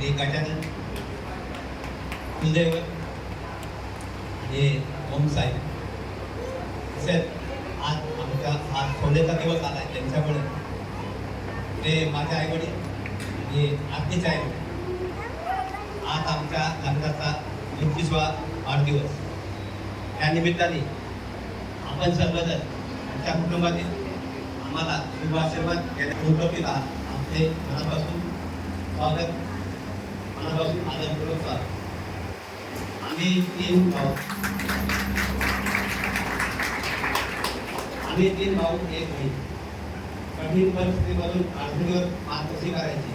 श्री गजानन कुलदेव आणि ओम साहेब तसेच आज आमच्या आज सोन्याचा दिवस आला आहे त्यांच्यामुळे ते माझे आईवडील आणि आत्तीचे आई आज आमच्या लग्नाचा 25वा वाढदिवस त्या निमित्ताने आपण सर्वजण आमच्या कुटुंबातील आम्हाला शुभ आशीर्वाद उपस्थित आहात आमचे मनापासून स्वागत मनापासून आदरपूर्वक स्वागत. आम्ही तीन भाऊ एक बहीण कठीण परिस्थितीमधून अडचणीवर मात कशी करायची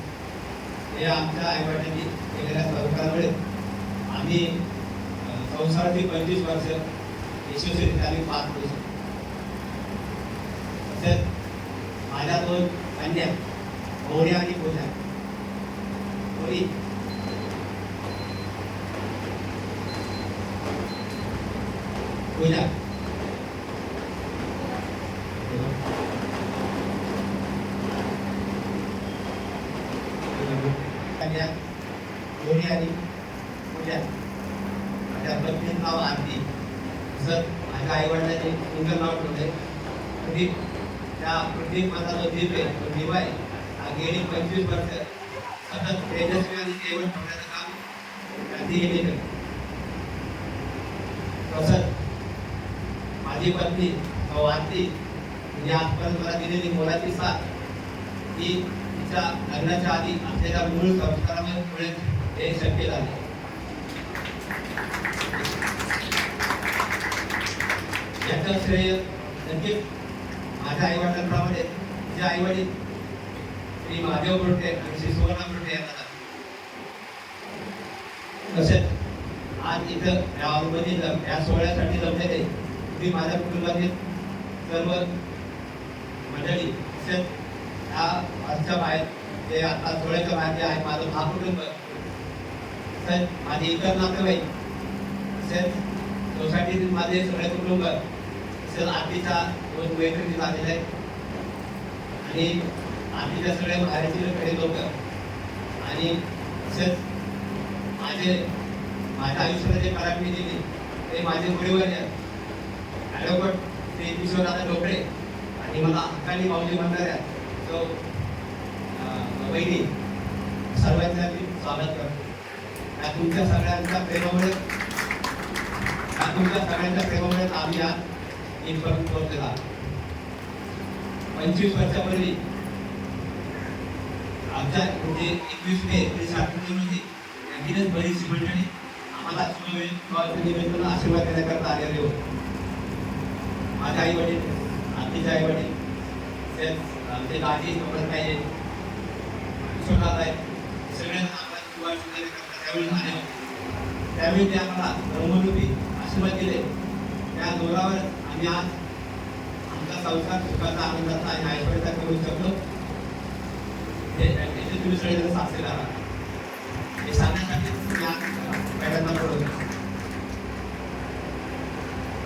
हे आमच्या आईवडिलांनी केलेल्या सहकारामुळे आम्ही संसाराची 25 वर्ष यशस्वीरित्याने पार करू शकतो. तसेच माझ्या 2 कन्या गौरी आणि पूजा. गौरी पूजा कन्या गौरी आणि पूजा. माझ्या पत्नीचं नाव आरती. तसंच माझ्या आईवडिलांनी सुंदर नाव ठेवले प्रदीप. त्या प्रदीप माझा जो दीप आहे तो दिवा आहे हा गेली 25 वर्ष सतत तेजस्वी आणि केवळ ठेवण्याचं काम त्यांनी केले. तसंच माझी पत्नी आरती म्हणजे आजपर्यंत मला दिलेली मोलाची साथ ही तिच्या लग्नाच्या आधी असलेल्या मूळ संस्कारामुळे हे शक्य झाले. याचं श्रेय नक्कीच माझ्या आईवडिलांप्रमाणे तिचे आईवडील श्री महादेव बोरटे आणि श्री सुवर्णा बोरटे यांना जातात. तसेच आज इथं गावामध्ये या सोहळ्यासाठी जमलेले मी माझ्या कुटुंबातील सर्व मंडळी तसेच या आजच्या बाहेर ते आता सोहळ्याच्या बाहेर जे आहे माझं महाकुटुंब तसेच माझे इतर नातेवाईक तसेच सोसायटीतील माझे सगळे कुटुंब तसेच आरतीचा 2 मैत्रिणी झालेले आहेत आणि आरतीच्या सगळ्या बाहेरचे कडे लोक आणि तसेच माझ्या आयुष्याला जे पराठणी दिली ते माझे गुरुवर्य ॲडव्होकेट श्री किशोरदादा ढोकळे आणि मला हक्कानी माऊली म्हणणाऱ्या तो वहिनी सर्वांचं मी स्वागत करतो. या तुमच्या सगळ्यांच्या प्रेमामुळे आम्ही आज इथपर्यंत पोहोचलेला. 25 वर्षापूर्वी आमच्या म्हणजे 21 मे 1998 मध्ये आणखीनच बरीचशी मंडळी आम्हाला शुभनिमित्तानं आशीर्वाद देण्याकरता आलेले होते. माझे आई वडील आत्तीचे आई वडील आमचे दाजी काही किशोरदादा आहेत सगळ्यांना आम्हाला त्यावेळी आले होते. त्यावेळी ते आम्हाला ब्रह्मरूपी आशीर्वाद दिले. त्या जोरावर आम्ही आज आमचा संसार सुखाचा आनंदाचा आणि ऐश्वर्याचा करू शकलो. त्याचे तुम्ही सगळेजण साक्षीदार आहात हे सांगण्यासाठी तुम्ही आज पहिल्यांदा बोलवतो.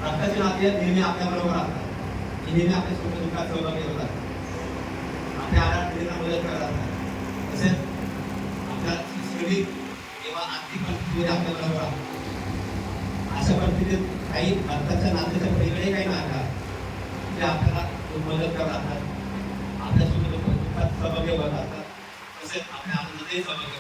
रक्ताचे नाते नेहमी आपल्याबरोबर असतात. ही नेहमी आपल्या सुखदुःखात सहभागी होतात. आपल्या आराधनेला मदत करतात. तसेच आपल्या शरीर किंवा आर्थिक परिस्थितीमध्ये आपल्याबरोबर असतात. अशा परिस्थितीत काही रक्ताच्या नात्याच्या पलीकडे काही नातं ते आपल्याला मदत करत असतात. आपल्या सुखदुःखात सहभागी होत असतात. तसेच आपल्या आनंदातही सहभागी होतात.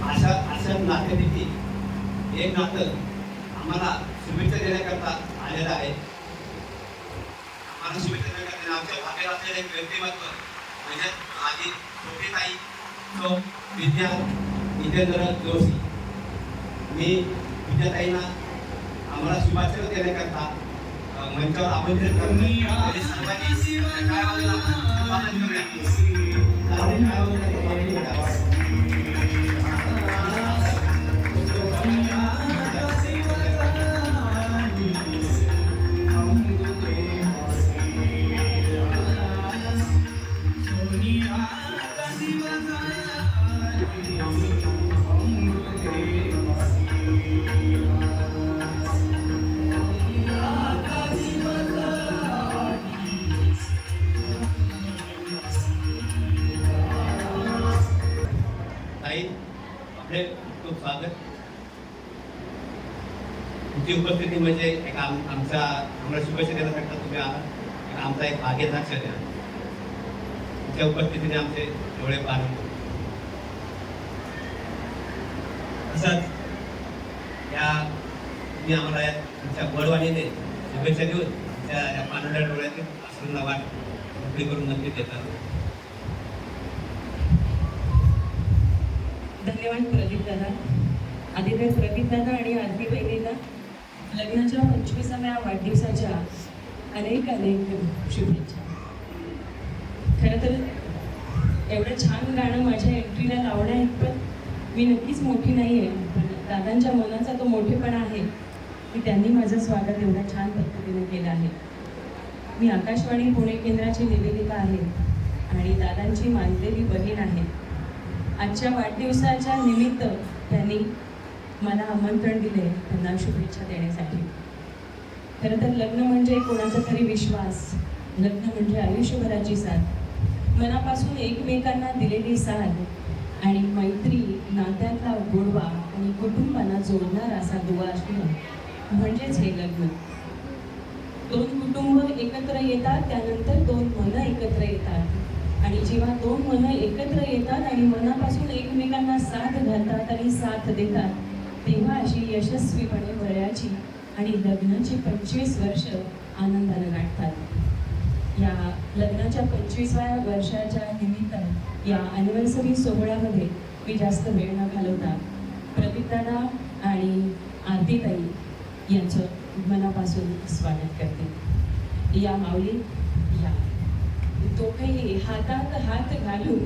अशा नात्यापैकी एक नातं आम्हाला शुभेच्छा देण्याकरता आलेलं आहे. आम्हाला शुभेच्छा देण्याकरता आमच्या भागात असलेले एक व्यक्तिमत्व म्हणजे माझी छोटी ताई तो विद्याधर जोशी. मी विद्याताईंना आम्हाला शुभाशय देण्याकरता मंचावर आमंत्रित करतो. सर्वांनी तुमची उपस्थिती म्हणजे एक आम्हाला शुभेच्छा देण्यासाठी तुम्ही आमचा एक भाग्याचा क्षण आहे. तुमच्या उपस्थितीने आमचे डोळे पाहून तसंच तुम्ही आम्हाला या तुमच्या बळवाणीने शुभेच्छा देऊन तुमच्या या पांढऱ्या डोळ्यातील अश्रूंना वाट मोकळी करून नक्की देतात. धन्यवाद प्रदीप दादा. आदित्य प्रदीप दादा आणि आरती बहिणींना लग्नाच्या 25व्या वाढदिवसाच्या अनेक शुभेच्छा. खरं तर एवढं छान गाणं माझ्या एंट्रीला लावण्या इतपत मी नक्कीच मोठी नाही आहे, पण दादांच्या मनाचा तो मोठेपणा आहे की त्यांनी माझं स्वागत एवढ्या छान पद्धतीने केलं आहे. मी आकाशवाणी पुणे केंद्राची निवेदिका आहे आणि दादांची मानलेली बहीण आहे. आजच्या वाढदिवसाच्या निमित्त त्यांनी मला आमंत्रण दिले त्यांना शुभेच्छा देण्यासाठी. खरं तर लग्न म्हणजे कोणाचा तरी विश्वास, लग्न म्हणजे आयुष्यभराची साथ, मनापासून एकमेकांना दिलेली साथ आणि मैत्री, नात्यातला गोडवा आणि कुटुंबांना जोडणारा असा दुवा असणं म्हणजेच हे लग्न. दोन कुटुंब एकत्र येतात, त्यानंतर दोन मनं एकत्र येतात आणि जेव्हा दोन मनं एकत्र येतात आणि मनापासून एकमेकांना साथ घालतात आणि साथ देतात, तेव्हा अशी यशस्वीपणे वयाची आणि लग्नाची 25 वर्ष आनंदाने गाठतात. या लग्नाच्या 25व्या वर्षाच्या निमित्त या ॲनिव्हर्सरी सोहळ्यामध्ये मी जास्त वेळ न घालवता प्रदीपदादा आणि आरतीताई यांचं मनापासून स्वागत करते. या माऊली या, दोघेही हातात हात घालून